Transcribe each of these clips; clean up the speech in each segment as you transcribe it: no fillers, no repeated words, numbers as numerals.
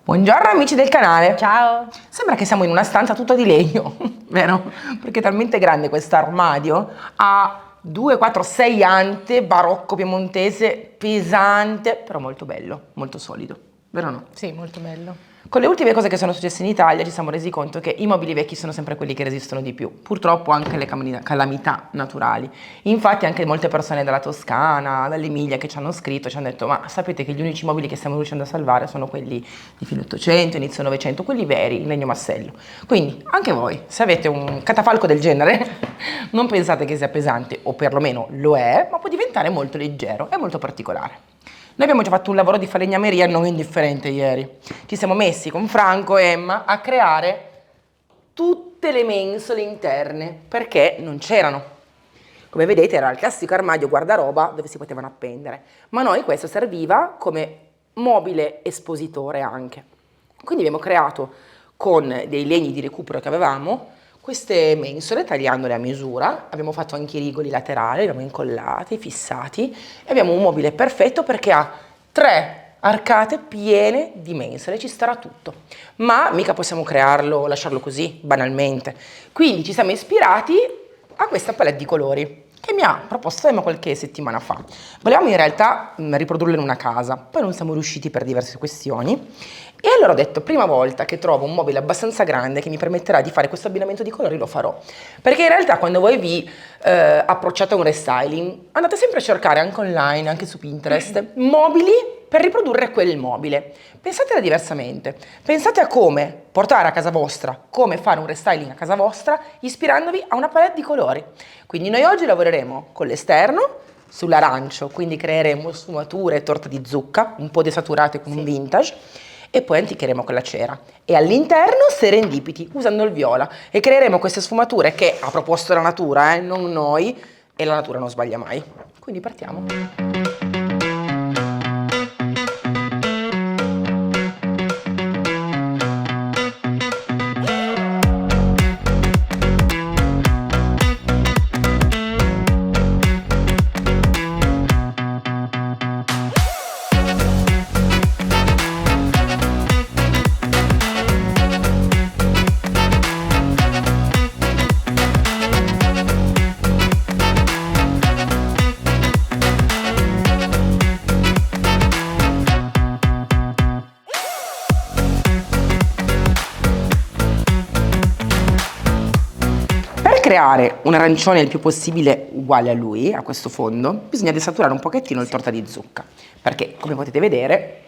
Buongiorno amici del canale. Ciao! Sembra che siamo in una stanza tutta di legno, vero? Perché è talmente grande questo armadio, ha 2, 4, 6 ante, barocco piemontese, pesante, però molto bello, molto solido, vero o no? Sì, molto bello. Con le ultime cose che sono successe in Italia ci siamo resi conto che i mobili vecchi sono sempre quelli che resistono di più, purtroppo anche le calamità naturali. Infatti anche molte persone dalla Toscana, dall'Emilia che ci hanno scritto ci hanno detto ma sapete che gli unici mobili che stiamo riuscendo a salvare sono quelli di fine 800, inizio 900, quelli veri, in legno massello. Quindi anche voi, se avete un catafalco del genere, non pensate che sia pesante, o perlomeno lo è, ma può diventare molto leggero e molto particolare. Noi abbiamo già fatto un lavoro di falegnameria non indifferente ieri. Ci siamo messi con Franco e Emma a creare tutte le mensole interne perché non c'erano. Come vedete era il classico armadio guardaroba dove si potevano appendere, ma a noi questo serviva come mobile espositore anche. Quindi abbiamo creato con dei legni di recupero che avevamo queste mensole tagliandole a misura, abbiamo fatto anche i rigoli laterali, li abbiamo incollati, fissati e abbiamo un mobile perfetto perché ha 3 arcate piene di mensole, ci starà tutto. Ma mica possiamo crearlo, lasciarlo così, banalmente. Quindi ci siamo ispirati a questa palette di colori che mi ha proposto Emma qualche settimana fa. Volevamo in realtà riprodurlo in una casa, poi non siamo riusciti per diverse questioni e allora ho detto, prima volta che trovo un mobile abbastanza grande che mi permetterà di fare questo abbinamento di colori lo farò. Perché in realtà quando voi vi approcciate a un restyling, andate sempre a cercare anche online, anche su Pinterest, mobili per riprodurre quel mobile. Pensatela diversamente, pensate a come portare a casa vostra, come fare un restyling a casa vostra, ispirandovi a una palette di colori. Quindi noi oggi lavoreremo con l'esterno, sull'arancio, quindi creeremo sfumature e torta di zucca, un po' desaturate con un vintage, e poi anticheremo con la cera. E all'interno serendipiti, usando il viola, e creeremo queste sfumature che ha proposto la natura, non noi, e la natura non sbaglia mai. Quindi partiamo. Creare un arancione il più possibile uguale a lui, a questo fondo, bisogna desaturare un pochettino il torta di zucca, perché come potete vedere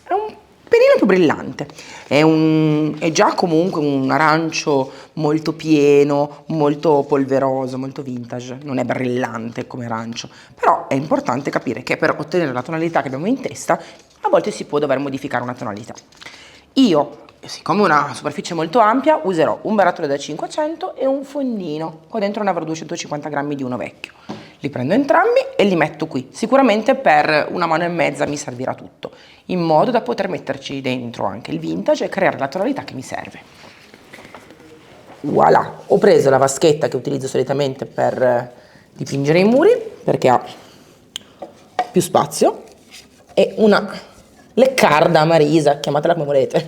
è un pelino più brillante, è già comunque un arancio molto pieno, molto polveroso, molto vintage, non è brillante come arancio, però è importante capire che per ottenere la tonalità che abbiamo in testa a volte si può dover modificare una tonalità. Io, siccome è una superficie molto ampia, userò un barattolo da 500 e un fondino. Qua dentro ne avrò 250 grammi di uno vecchio. Li prendo entrambi e li metto qui. Sicuramente per 1 mano e mezza mi servirà tutto, in modo da poter metterci dentro anche il vintage e creare la tonalità che mi serve. Voilà, ho preso la vaschetta che utilizzo solitamente per dipingere i muri, perché ha più spazio, e una leccarda, marisa, chiamatela come volete,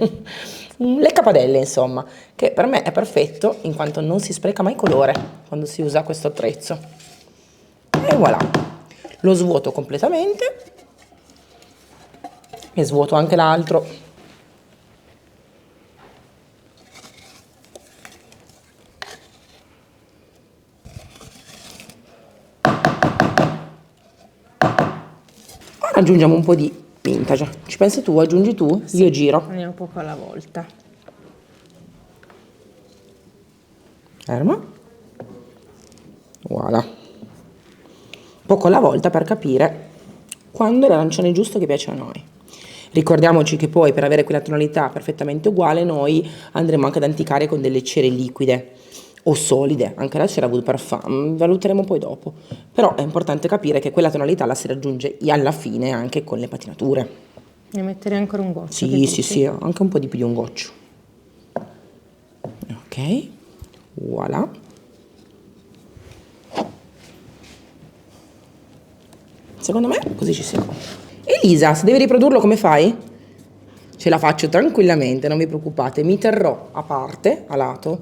un leccapadelle insomma, che per me è perfetto in quanto non si spreca mai colore quando si usa questo attrezzo. E voilà, lo svuoto completamente e svuoto anche l'altro. Ora aggiungiamo un po' di vintage. Ci pensi tu? Aggiungi tu? Sì, io giro. Andiamo poco alla volta. Ferma. Voilà. Poco alla volta per capire quando è l'arancione giusto che piace a noi. Ricordiamoci che poi per avere quella tonalità perfettamente uguale noi andremo anche ad anticare con delle cere liquide o solide, anche la cera Wood Parfum, valuteremo poi dopo. Però è importante capire che quella tonalità la si raggiunge alla fine anche con le patinature. Ne metterei ancora un goccio. Sì, anche un po' di più di un goccio. Ok, voilà. Secondo me così ci siamo. Elisa, se devi riprodurlo come fai? ce la faccio tranquillamente, non vi preoccupate. Mi terrò a parte, a lato,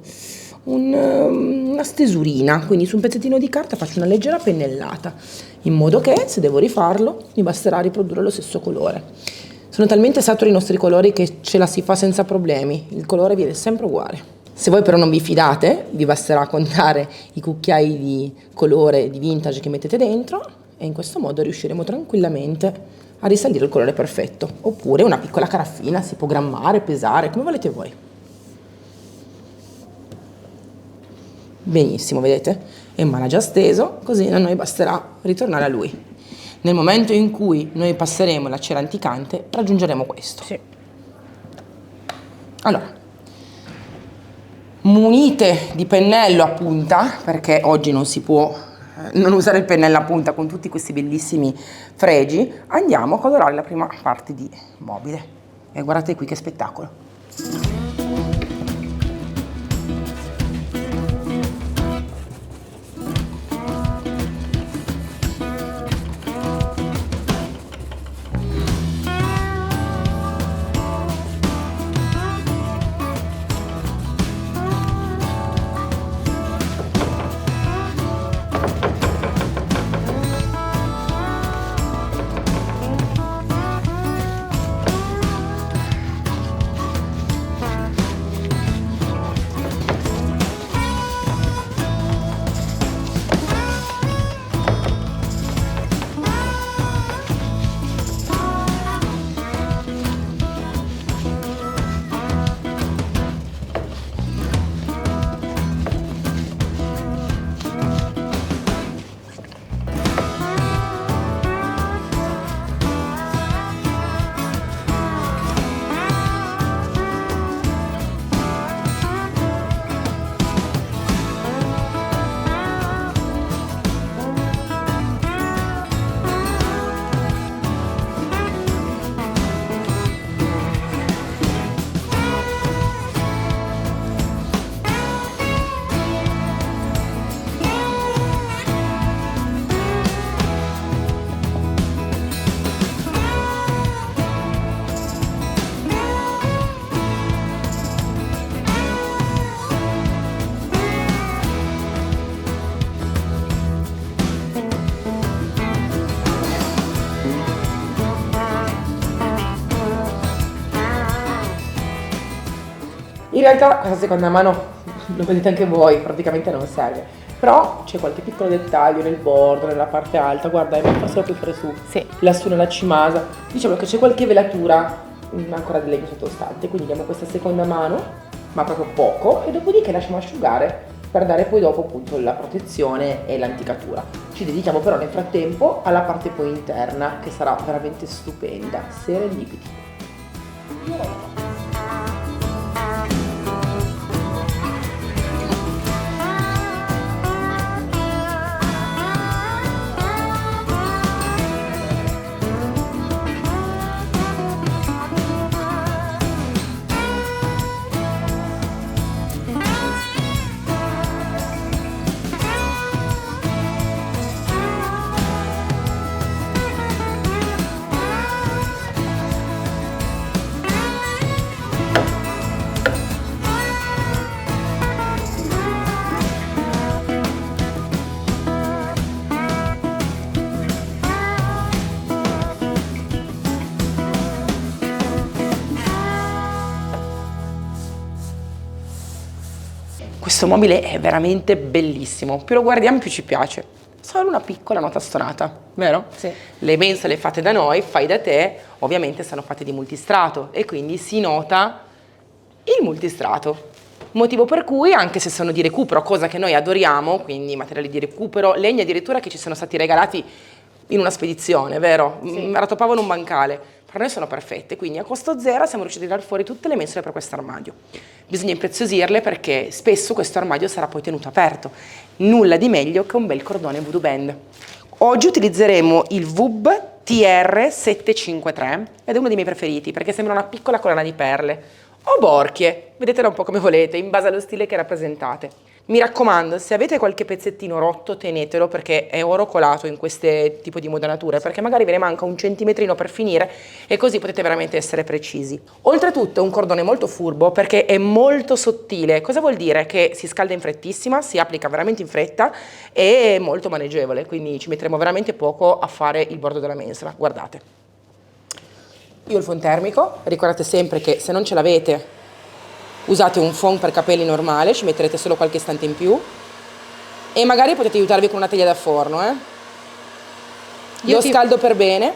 una stesurina, quindi su un pezzettino di carta faccio una leggera pennellata, in modo che se devo rifarlo mi basterà riprodurre lo stesso colore. Sono talmente saturi i nostri colori che ce la si fa senza problemi, il colore viene sempre uguale. Se voi però non vi fidate, vi basterà contare i cucchiai di colore di vintage che mettete dentro e in questo modo riusciremo tranquillamente a risalire il colore perfetto. Oppure una piccola caraffina, si può grammare, pesare, come volete voi. Benissimo, vedete? Emma l'ha già steso, così a noi basterà ritornare a lui. Nel momento in cui noi passeremo la cera anticante, raggiungeremo questo. Sì. Allora, munite di pennello a punta, perché oggi non si può non usare il pennello a punta con tutti questi bellissimi fregi, andiamo a colorare la prima parte di mobile. E guardate qui che spettacolo. In realtà questa seconda mano, lo vedete anche voi, praticamente non serve. Però c'è qualche piccolo dettaglio nel bordo, nella parte alta, guarda, forse lo puoi fare su, Sì. lassù nella cimasa. Diciamo che c'è qualche velatura ancora di legno sottostante, quindi diamo questa seconda mano, ma proprio poco, e dopodiché lasciamo asciugare per dare poi dopo appunto la protezione e l'anticatura. Ci dedichiamo però nel frattempo alla parte poi interna, che sarà veramente stupenda, serendipiti. Questo mobile è veramente bellissimo, più lo guardiamo più ci piace. Solo una piccola nota stonata, vero? Sì. Le mensole fatte da noi, fai da te, ovviamente sono fatte di multistrato e quindi si nota il multistrato. Motivo per cui, anche se sono di recupero, cosa che noi adoriamo, quindi materiali di recupero, legni addirittura che ci sono stati regalati in una spedizione, vero? Sì. Rattopavano un bancale. Per noi sono perfette, quindi a costo zero siamo riusciti a tirar fuori tutte le mensole per questo armadio. Bisogna impreziosirle perché spesso questo armadio sarà poi tenuto aperto. Nulla di meglio che un bel cordone Voodoo Band. Oggi utilizzeremo il VUB TR753 ed è uno dei miei preferiti perché sembra una piccola collana di perle o borchie, vedetela un po' come volete, in base allo stile che rappresentate. Mi raccomando, se avete qualche pezzettino rotto, tenetelo, perché è oro colato in queste tipo di modanature, perché magari ve ne manca un centimetrino per finire e così potete veramente essere precisi. Oltretutto è un cordone molto furbo perché è molto sottile. Cosa vuol dire? Che si scalda in frettissima, si applica veramente in fretta e è molto maneggevole, quindi ci metteremo veramente poco a fare il bordo della mensola. Guardate. Io ho il phon termico, ricordate sempre che se non ce l'avete usate un phon per capelli normale, ci metterete solo qualche istante in più e magari potete aiutarvi con una teglia da forno. Io scaldo per bene.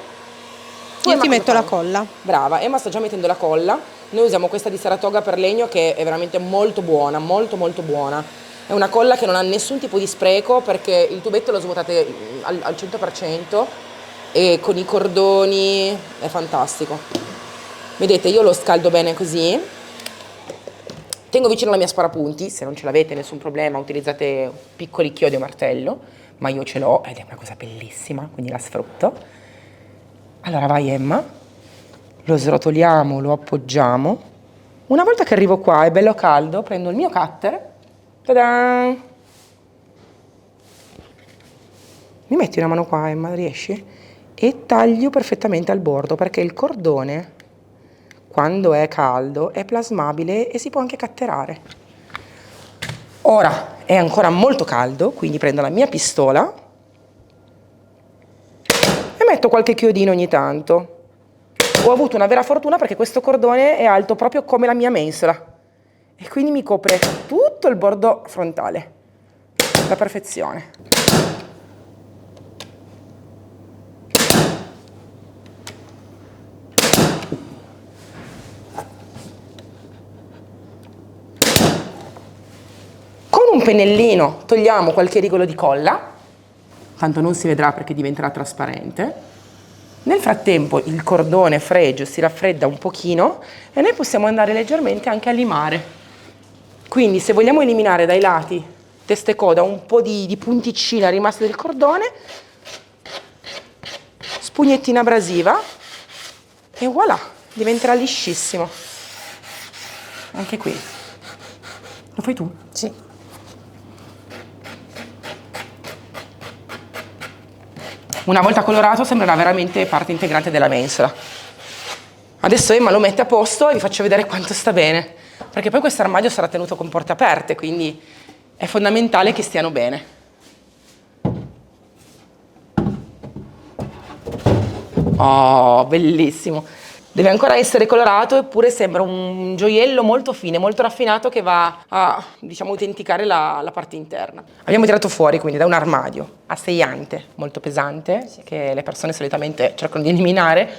Io ti metto la colla. Brava, Emma sta già mettendo la colla. Noi usiamo questa di Saratoga per legno che è veramente molto buona, molto molto buona. È una colla che non ha nessun tipo di spreco perché il tubetto lo svuotate al 100% e con i cordoni è fantastico. Vedete, io lo scaldo bene così. Tengo vicino la mia sparapunti, se non ce l'avete nessun problema, utilizzate piccoli chiodi o martello, ma io ce l'ho ed è una cosa bellissima, quindi la sfrutto. Allora vai Emma, lo srotoliamo, lo appoggiamo. Una volta che arrivo qua, è bello caldo, prendo il mio cutter, ta-da! Mi metti una mano qua Emma, riesci? E taglio perfettamente al bordo perché il cordone, quando è caldo, è plasmabile e si può anche catterare. Ora è ancora molto caldo, quindi prendo la mia pistola e metto qualche chiodino ogni tanto. Ho avuto una vera fortuna perché questo cordone è alto proprio come la mia mensola e quindi mi copre tutto il bordo frontale, alla perfezione. Con un pennellino togliamo qualche rigolo di colla, tanto non si vedrà perché diventerà trasparente. Nel frattempo il cordone fregio si raffredda un pochino e noi possiamo andare leggermente anche a limare. Quindi se vogliamo eliminare dai lati, testa e coda, un po' di punticina rimasta del cordone, spugnettina abrasiva e voilà, diventerà liscissimo. Anche qui. Lo fai tu? Sì. Una volta colorato sembrerà veramente parte integrante della mensola. Adesso Emma lo mette a posto e vi faccio vedere quanto sta bene, perché poi questo armadio sarà tenuto con porte aperte, quindi è fondamentale che stiano bene. Oh, bellissimo! Deve ancora essere colorato, eppure sembra un gioiello molto fine, molto raffinato che va a, diciamo, autenticare la parte interna. Abbiamo tirato fuori quindi da un armadio asseiante, molto pesante, che le persone solitamente cercano di eliminare,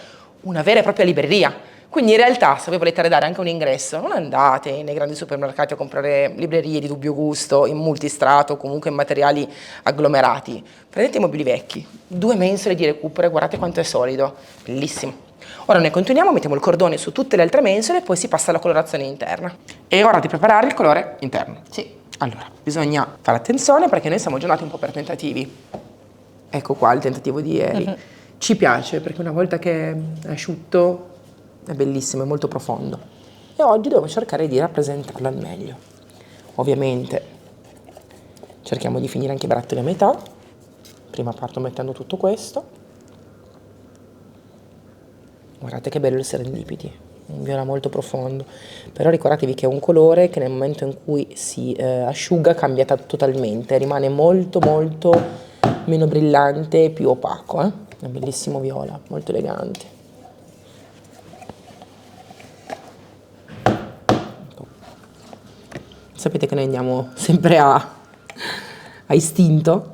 una vera e propria libreria. Quindi in realtà se voi volete arredare anche un ingresso, non andate nei grandi supermercati a comprare librerie di dubbio gusto, in multistrato, comunque in materiali agglomerati. Prendete i mobili vecchi, 2 mensole di recupero e guardate quanto è solido, bellissimo. Ora noi continuiamo, mettiamo il cordone su tutte le altre mensole e poi si passa alla colorazione interna. È ora di preparare il colore interno. Sì. Allora, bisogna fare attenzione perché noi siamo giornati un po' per tentativi. Ecco qua il tentativo di ieri. Ci piace perché una volta che è asciutto è bellissimo, è molto profondo. E oggi devo cercare di rappresentarlo al meglio. Ovviamente cerchiamo di finire anche i barattoli a metà. Prima parto mettendo tutto questo. Guardate che bello il serendipity, un viola molto profondo, però ricordatevi che è un colore che nel momento in cui si asciuga cambia totalmente, rimane molto molto meno brillante e più opaco, È un bellissimo viola, molto elegante. Sapete che noi andiamo sempre a istinto.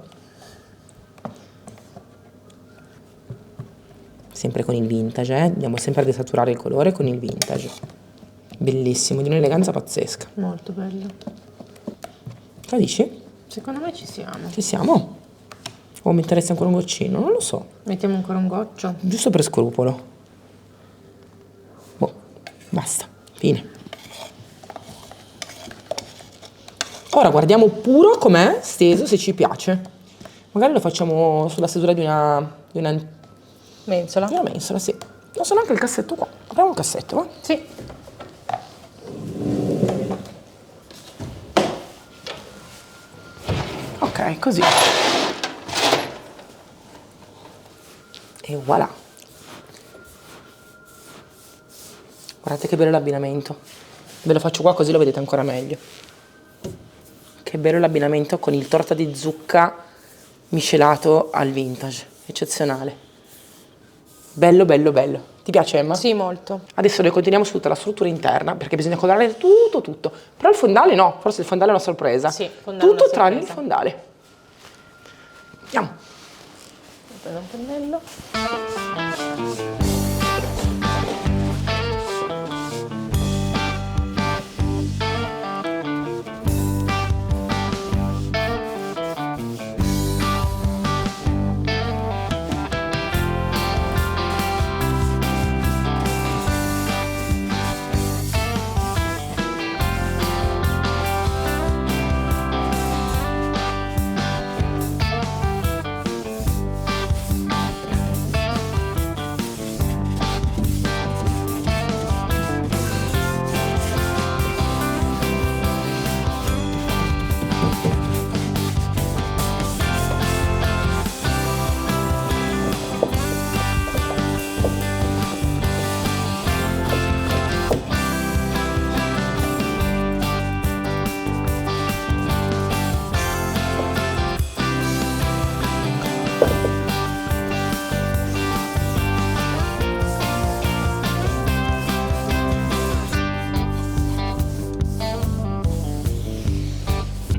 Sempre con il vintage, andiamo sempre a desaturare il colore con il vintage. Bellissimo, di un'eleganza pazzesca. Molto bello. Cosa dici? Secondo me ci siamo. Ci siamo? O metteresti ancora un goccino? Non lo so. Mettiamo ancora un goccio. Giusto per scrupolo. Boh, basta, fine. Ora guardiamo puro com'è steso, se ci piace. Magari lo facciamo sulla stesura di una Mensola? Una mensola, sì. Non so neanche il cassetto qua. Apriamo un cassetto, va? Sì. Ok, così. E voilà. Guardate che bello l'abbinamento. Ve lo faccio qua così lo vedete ancora meglio. Che bello l'abbinamento con il torta di zucca miscelato al vintage. Eccezionale. Bello, bello, bello. Ti piace, Emma? Sì, molto. Adesso noi continuiamo su tutta la struttura interna perché bisogna colorare tutto, tutto. Però il fondale no, forse il fondale è una sorpresa. Sì, il fondale è una tutto tranne il sorpresa. fondale. Andiamo. Prendo un pennello.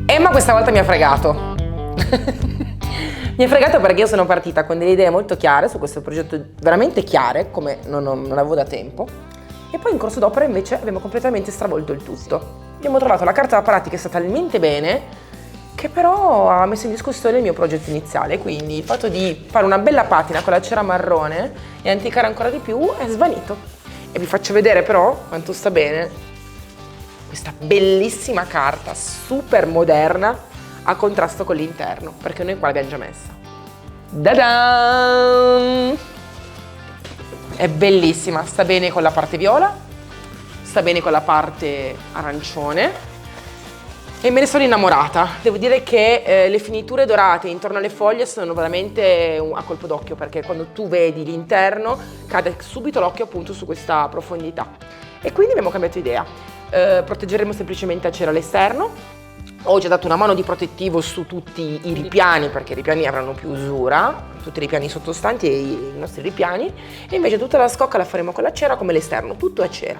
Emma questa volta mi ha fregato. Mi ha fregato perché io sono partita con delle idee molto chiare su questo progetto, veramente chiare, come non avevo da tempo. E poi in corso d'opera invece abbiamo completamente stravolto il tutto. Abbiamo trovato la carta da parati che sta talmente bene che però ha messo in discussione il mio progetto iniziale. Quindi il fatto di fare una bella patina con la cera marrone e anticare ancora di più è svanito. E vi faccio vedere però quanto sta bene questa bellissima carta super moderna a contrasto con l'interno, perché noi qua l'abbiamo già messa. Da-dan! È bellissima, sta bene con la parte viola, sta bene con la parte arancione e me ne sono innamorata. Devo dire che le finiture dorate intorno alle foglie sono veramente a colpo d'occhio, perché quando tu vedi l'interno cade subito l'occhio appunto su questa profondità. E quindi abbiamo cambiato idea. Proteggeremo semplicemente a cera all'esterno. Ho già dato una mano di protettivo su tutti i ripiani, perché i ripiani avranno più usura, tutti i ripiani sottostanti e i nostri ripiani, e invece tutta la scocca la faremo con la cera come l'esterno, tutto a cera.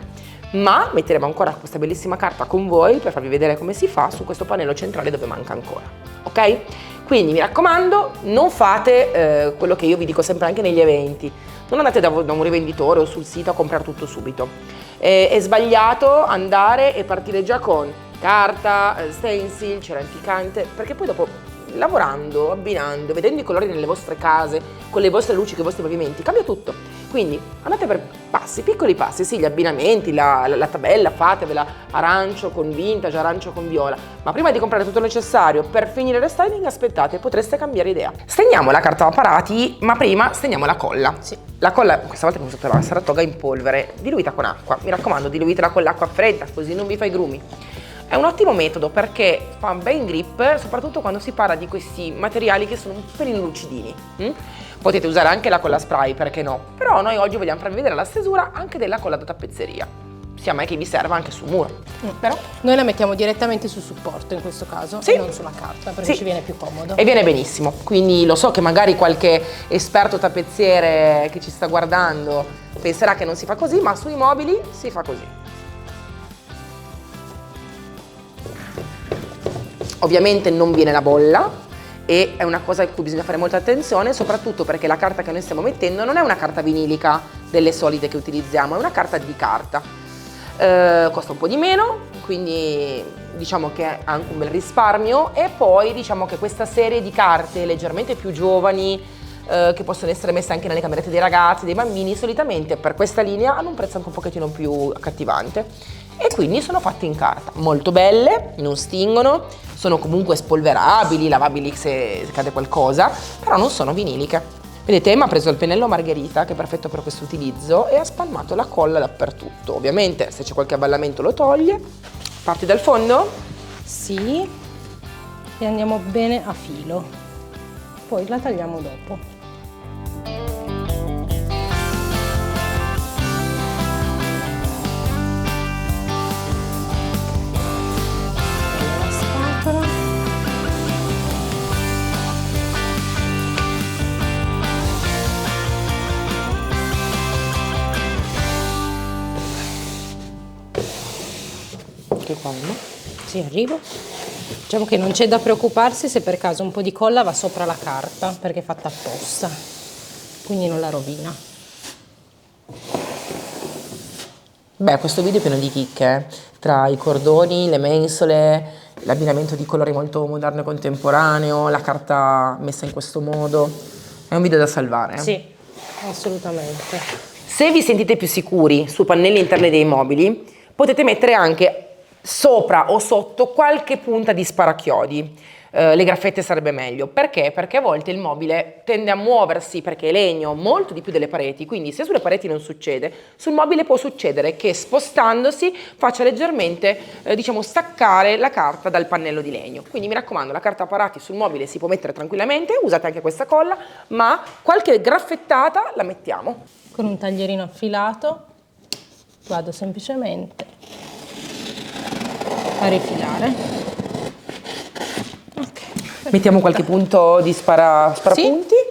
Ma metteremo ancora questa bellissima carta con voi per farvi vedere come si fa su questo pannello centrale dove manca ancora, ok? Quindi mi raccomando, non fate quello che io vi dico sempre anche negli eventi, non andate da un rivenditore o sul sito a comprare tutto subito. È sbagliato andare e partire già con carta, stencil, cera anticante, perché poi dopo lavorando, abbinando, vedendo i colori nelle vostre case, con le vostre luci, con i vostri pavimenti, cambia tutto. Quindi andate per passi, piccoli passi, sì, gli abbinamenti, la tabella, fatevela arancio con vintage, arancio con viola, ma prima di comprare tutto il necessario per finire il restyling aspettate, potreste cambiare idea. Steniamo la carta da parati, ma prima steniamo la colla. Sì. La colla, questa volta abbiamo usato la Saratoga in polvere, diluita con acqua, mi raccomando diluitela con l'acqua fredda, così non vi fa i grumi. È un ottimo metodo perché fa un bel grip, soprattutto quando si parla di questi materiali che sono un pelino lucidini. Potete usare anche la colla spray, perché no? Però noi oggi vogliamo farvi vedere la stesura anche della colla da tappezzeria, sia mai che vi serva anche sul muro. Però Noi la mettiamo direttamente sul supporto in questo caso, Sì. e non sulla carta, perché Sì. ci viene più comodo. E viene benissimo, quindi lo so che magari qualche esperto tappezziere che ci sta guardando penserà che non si fa così, ma sui mobili si fa così. Ovviamente non viene la bolla e è una cosa a cui bisogna fare molta attenzione, soprattutto perché la carta che noi stiamo mettendo non è una carta vinilica delle solite che utilizziamo, è una carta di carta. Costa un po' di meno, quindi diciamo che ha anche un bel risparmio, e poi diciamo che questa serie di carte leggermente più giovani, che possono essere messe anche nelle camerette dei ragazzi, dei bambini, solitamente per questa linea hanno un prezzo anche un pochettino più accattivante. E quindi sono fatte in carta, molto belle, non stingono, sono comunque spolverabili, lavabili se cade qualcosa, però non sono viniliche. Vedete, Emma ha preso il pennello Margherita, che è perfetto per questo utilizzo, e ha spalmato la colla dappertutto. Ovviamente se c'è qualche avvallamento lo toglie. Parti dal fondo? Sì. e andiamo bene a filo, poi la tagliamo dopo. La spatola. Che quando? Sì, arrivo. Diciamo che non c'è da preoccuparsi se per caso un po' di colla va sopra la carta, perché è fatta apposta, quindi non la rovina. Beh, questo video è pieno di chicche, tra i cordoni, le mensole, l'abbinamento di colori molto moderno e contemporaneo, la carta messa in questo modo. È un video da salvare. Sì, assolutamente. Se vi sentite più sicuri sui pannelli interni dei mobili, potete mettere anche sopra o sotto qualche punta di sparachiodi. Le graffette sarebbe meglio. Perché? Perché a volte il mobile tende a muoversi, perché è legno, molto di più delle pareti, quindi se sulle pareti non succede, sul mobile può succedere che spostandosi faccia leggermente, diciamo, staccare la carta dal pannello di legno. Quindi mi raccomando, la carta a parati sul mobile si può mettere tranquillamente, usate anche questa colla, ma qualche graffettata la mettiamo. Con un taglierino affilato vado semplicemente a rifilare. Ok. Mettiamo qualche punto di sparapunti.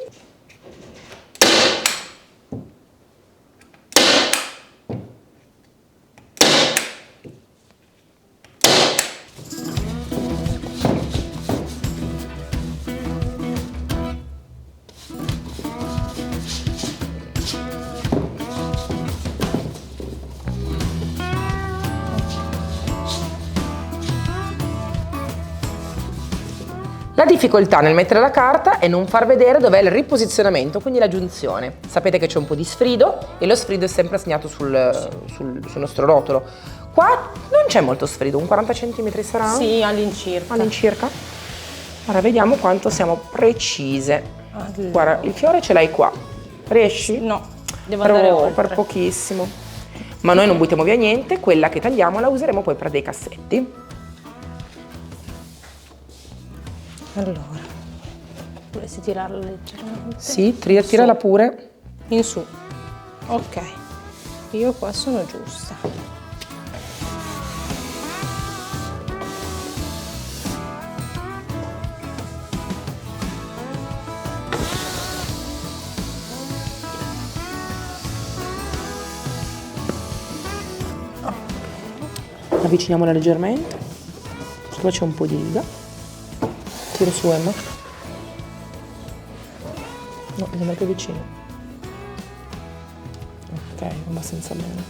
La difficoltà nel mettere la carta è non far vedere dov'è il riposizionamento, quindi la giunzione. Sapete che c'è un po' di sfrido e lo sfrido è sempre segnato sul nostro rotolo. Qua non c'è molto sfrido, un 40 cm sarà? Sì, all'incirca. All'incirca. Ora vediamo quanto siamo precise. Allora. Guarda, il fiore ce l'hai qua. Riesci? No, devo andare oltre. Per pochissimo. Ma noi non buttiamo via niente, quella che tagliamo la useremo poi per dei cassetti. Allora, volessi tirarla leggermente? Sì, tirala pure. In su. Ok, io qua sono giusta. Avviciniamola leggermente. Qua c'è un po' di riga. Tiro su, Emma. No, mi sembra più vicino. Ok, abbastanza bene.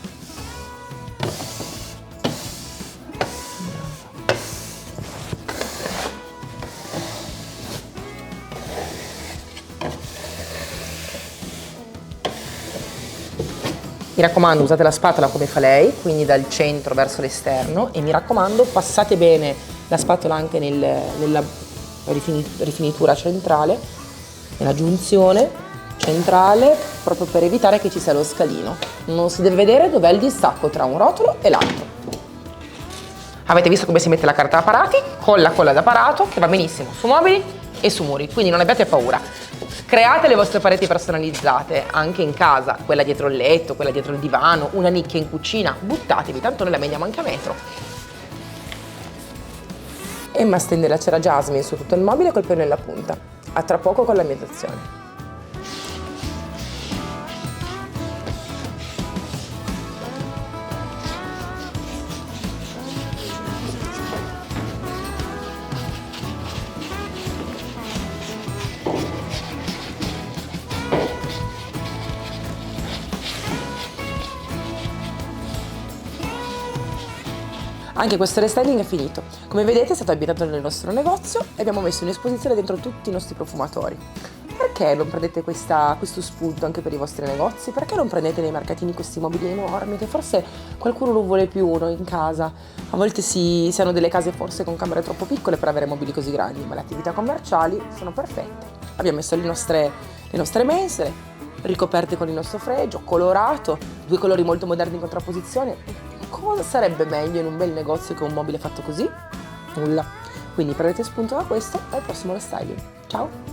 Mi raccomando, usate la spatola come fa lei, quindi dal centro verso l'esterno, e mi raccomando, passate bene la spatola anche nella rifinitura centrale, nella giunzione centrale, proprio per evitare che ci sia lo scalino. Non si deve vedere dov'è il distacco tra un rotolo e l'altro. Avete visto come si mette la carta a parati? Con la colla d'apparato, che va benissimo su mobili e su muri, quindi non abbiate paura. Create le vostre pareti personalizzate anche in casa, quella dietro il letto, quella dietro il divano, una nicchia in cucina, buttatevi, tanto noi la mediamo anche a metro. Emma stende la cera jasmine su tutto il mobile col pennello a punta. A tra poco con la mietazione. Anche questo restyling è finito. Come vedete è stato abitato nel nostro negozio e abbiamo messo in esposizione dentro tutti i nostri profumatori. Perché non prendete questo spunto anche per i vostri negozi? Perché non prendete nei mercatini questi mobili enormi che forse qualcuno non vuole più uno in casa? A volte si hanno delle case forse con camere troppo piccole per avere mobili così grandi, ma le attività commerciali sono perfette. Abbiamo messo le nostre mensole, ricoperte con il nostro fregio, colorato, due colori molto moderni in contrapposizione. Cosa sarebbe meglio in un bel negozio che un mobile fatto così? Nulla. Quindi prendete spunto da questo e al prossimo restyling. Ciao!